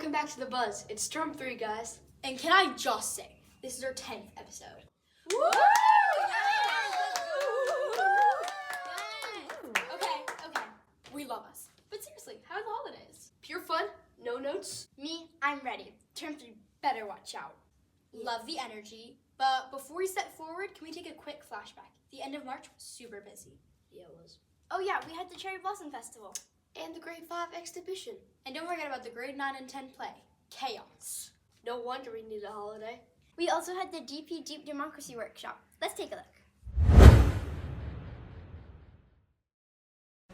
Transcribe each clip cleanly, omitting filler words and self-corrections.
Welcome back to The Buzz. It's Term 3, guys. And can I just say, this is our 10th episode. Woo! Okay. We love us. But seriously, how are the holidays? Pure fun, no notes. Me, I'm ready. Term 3, better watch out. Love the energy. But before we step forward, can we take a quick flashback? The end of March was super busy. Yeah, it was. Oh yeah, we had the Cherry Blossom Festival. And the Grade 5 exhibition. And don't forget about the Grade 9 and 10 play, Chaos. No wonder we need a holiday. We also had the DP Deep Democracy Workshop. Let's take a look.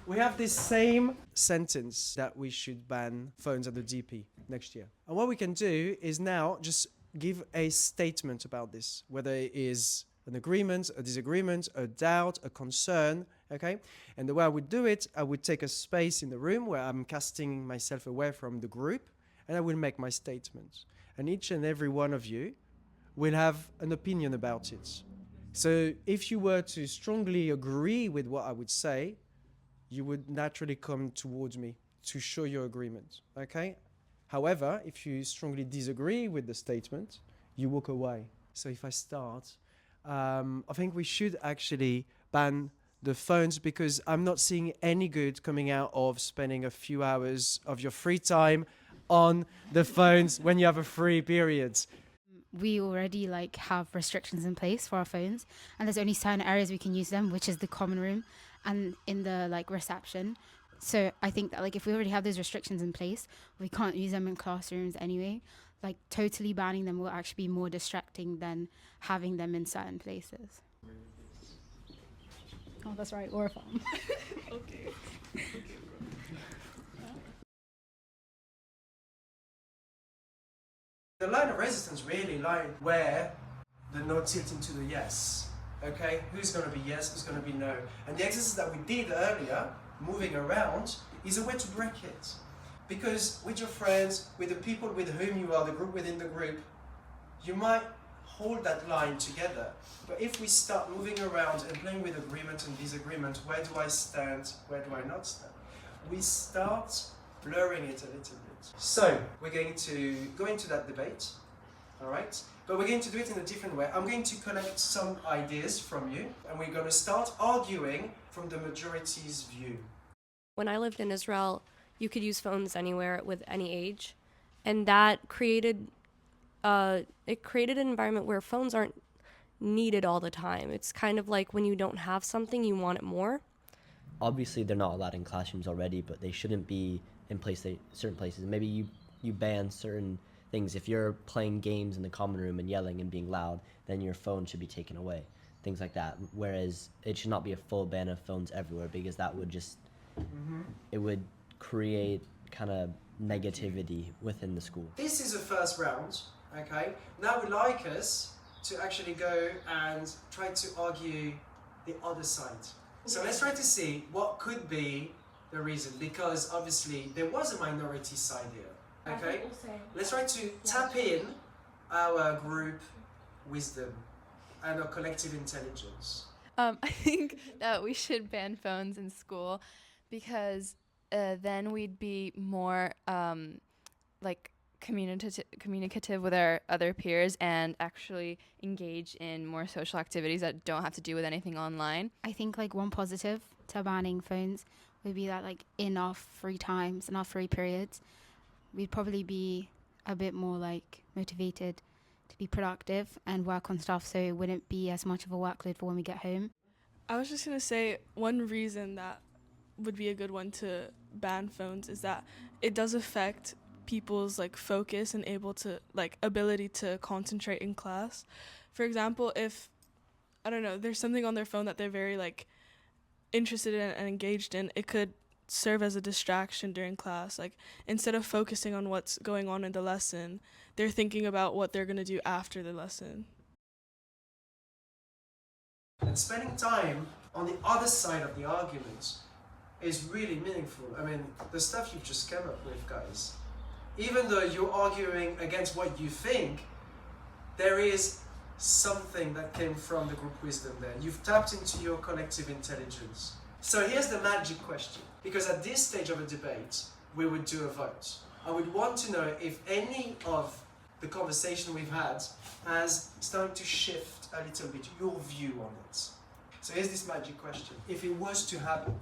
We have this same sentence that we should ban phones at the DP next year. And what we can do is now just give a statement about this, whether it is an agreement, a disagreement, a doubt, a concern, okay? And the way I would do it, I would take a space in the room where I'm casting myself away from the group, and I will make my statement. And each and every one of you will have an opinion about it. So if you were to strongly agree with what I would say, you would naturally come towards me to show your agreement, okay? However, if you strongly disagree with the statement, you walk away. So if I start, I think we should actually ban the phones because I'm not seeing any good coming out of spending a few hours of your free time on the phones when you have a free period. We already have restrictions in place for our phones, and there's only certain areas we can use them, which is the common room and in the reception. So I think that if we already have those restrictions in place, we can't use them in classrooms anyway. Totally banning them will actually be more distracting than having them in certain places. Oh, that's right, or a phone. Okay. The line of resistance really lie where the no tilt into the yes. Okay, who's going to be yes, who's going to be no. And the exercise that we did earlier, moving around, is a way to break it. Because with your friends, with the people with whom you are, the group within the group, you might hold that line together. But if we start moving around and playing with agreement and disagreement, where do I stand, where do I not stand? We start blurring it a little bit. So we're going to go into that debate, all right? But we're going to do it in a different way. I'm going to collect some ideas from you, and we're going to start arguing from the majority's view. When I lived in Israel, you could use phones anywhere with any age, and that created an environment where phones aren't needed all the time. It's kind of like when you don't have something, you want it more. Obviously, they're not allowed in classrooms already, but they shouldn't be in certain places. Maybe you ban certain things. If you're playing games in the common room and yelling and being loud, then your phone should be taken away. Things like that. Whereas it should not be a full ban of phones everywhere, because that would just it would create kind of negativity within the school. This is the first round, okay? Now we'd like us to actually go and try to argue the other side. So let's try to see what could be the reason, because obviously there was a minority side here, okay? Let's try to tap in our group wisdom and our collective intelligence. I think that we should ban phones in school because then we'd be more communicative with our other peers and actually engage in more social activities that don't have to do with anything online. I think one positive to banning phones would be that in our free times, in our free periods, we'd probably be a bit more motivated to be productive and work on stuff, so it wouldn't be as much of a workload for when we get home. I was just going to say one reason that would be a good one to ban phones is that it does affect people's focus and ability to concentrate in class. For example, if there's something on their phone that they're very interested in and engaged in, it could serve as a distraction during class. Instead of focusing on what's going on in the lesson, they're thinking about what they're going to do after the lesson. And spending time on the other side of the argument is really meaningful. I mean, the stuff you've just come up with, guys, even though you're arguing against what you think, there is something that came from the group wisdom there. You've tapped into your collective intelligence. So here's the magic question, because at this stage of a debate, we would do a vote. I would want to know if any of the conversation we've had has started to shift a little bit your view on it. So here's this magic question. If it was to happen,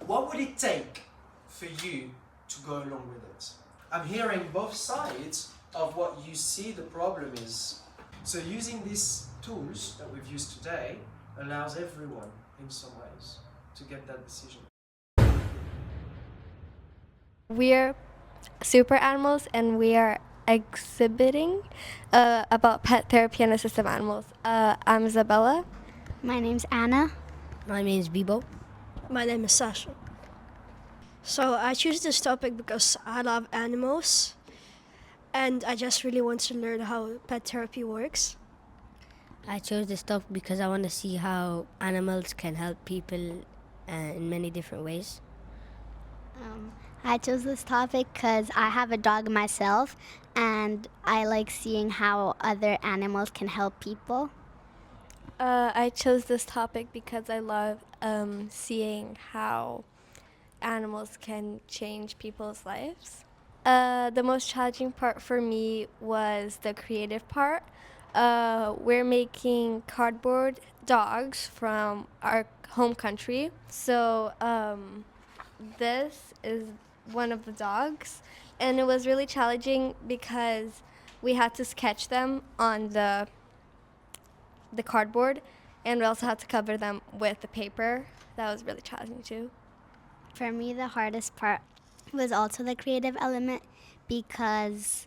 what would it take for you to go along with it? I'm hearing both sides of what you see the problem is. So using these tools that we've used today allows everyone in some ways to get that decision. We're super animals and we are exhibiting about pet therapy and assistive animals. I'm Isabella. My name's Anna. My name's Bibo. My name is Sasha. So I choose this topic because I love animals and I just really want to learn how pet therapy works. I chose this topic because I want to see how animals can help people in many different ways. I chose this topic because I have a dog myself and I like seeing how other animals can help people. I chose this topic because I love seeing how animals can change people's lives. The most challenging part for me was the creative part. We're making cardboard dogs from our home country. So this is one of the dogs, and it was really challenging because we had to sketch them on the cardboard, and we also had to cover them with the paper. That was really challenging too. For me, the hardest part was also the creative element because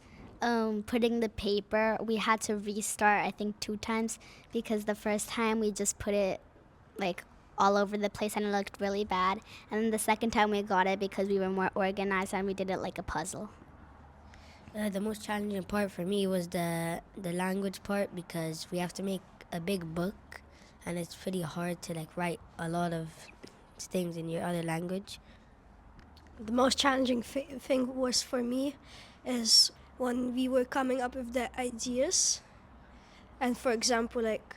putting the paper, we had to restart, I think, 2 times because the first time we just put it like all over the place and it looked really bad. And then the second time we got it because we were more organized and we did it like a puzzle. The most challenging part for me was the language part because we have to make a big book and it's pretty hard to like write a lot of things in your other language. The most challenging thing was for me is when we were coming up with the ideas and for example like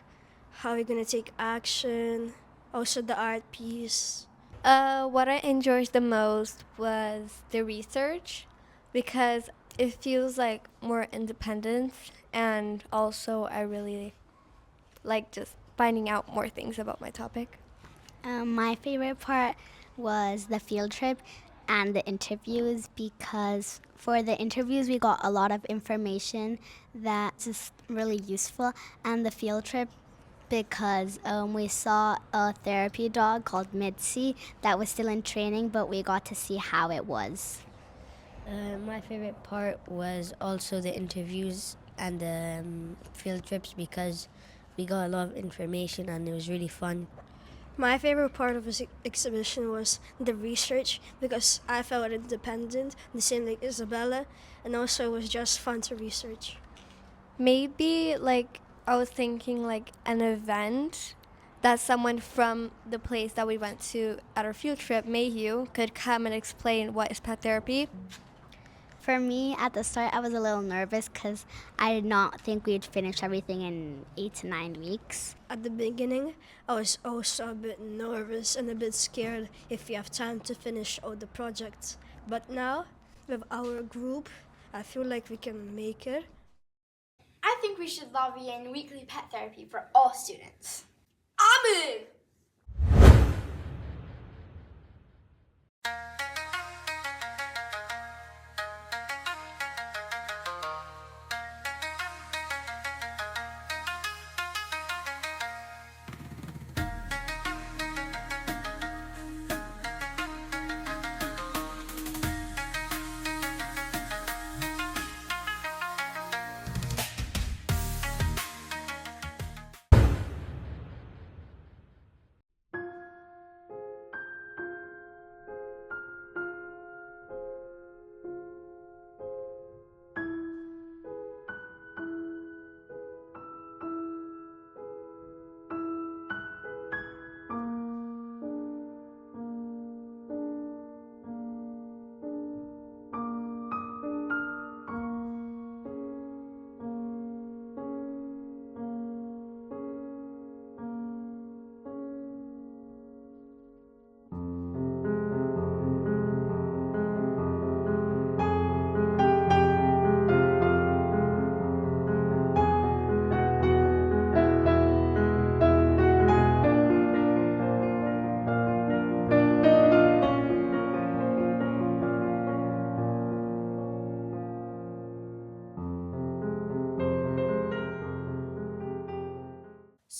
how we're gonna take action, also the art piece. What I enjoyed the most was the research because it feels like more independent, and also I really like just finding out more things about my topic. My favorite part was the field trip and the interviews because for the interviews we got a lot of information that's just really useful, and the field trip because we saw a therapy dog called Mitzi that was still in training, but we got to see how it was. My favorite part was also the interviews and the field trips because we got a lot of information and it was really fun. My favorite part of this exhibition was the research because I felt independent, the same like Isabella, and also it was just fun to research. Maybe like I was thinking like an event that someone from the place that we went to at our field trip, Mayhew, could come and explain what is pet therapy. For me, at the start, I was a little nervous because I did not think we'd finish everything in 8 to 9 weeks. At the beginning, I was also a bit nervous and a bit scared if we have time to finish all the projects. But now, with our group, I feel like we can make it. I think we should lobby in weekly pet therapy for all students. I'm in!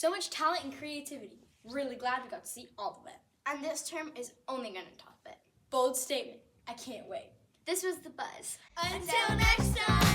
So much talent and creativity. Really glad we got to see all of it. And this term is only going to top it. Bold statement. I can't wait. This was The Buzz. Until next time.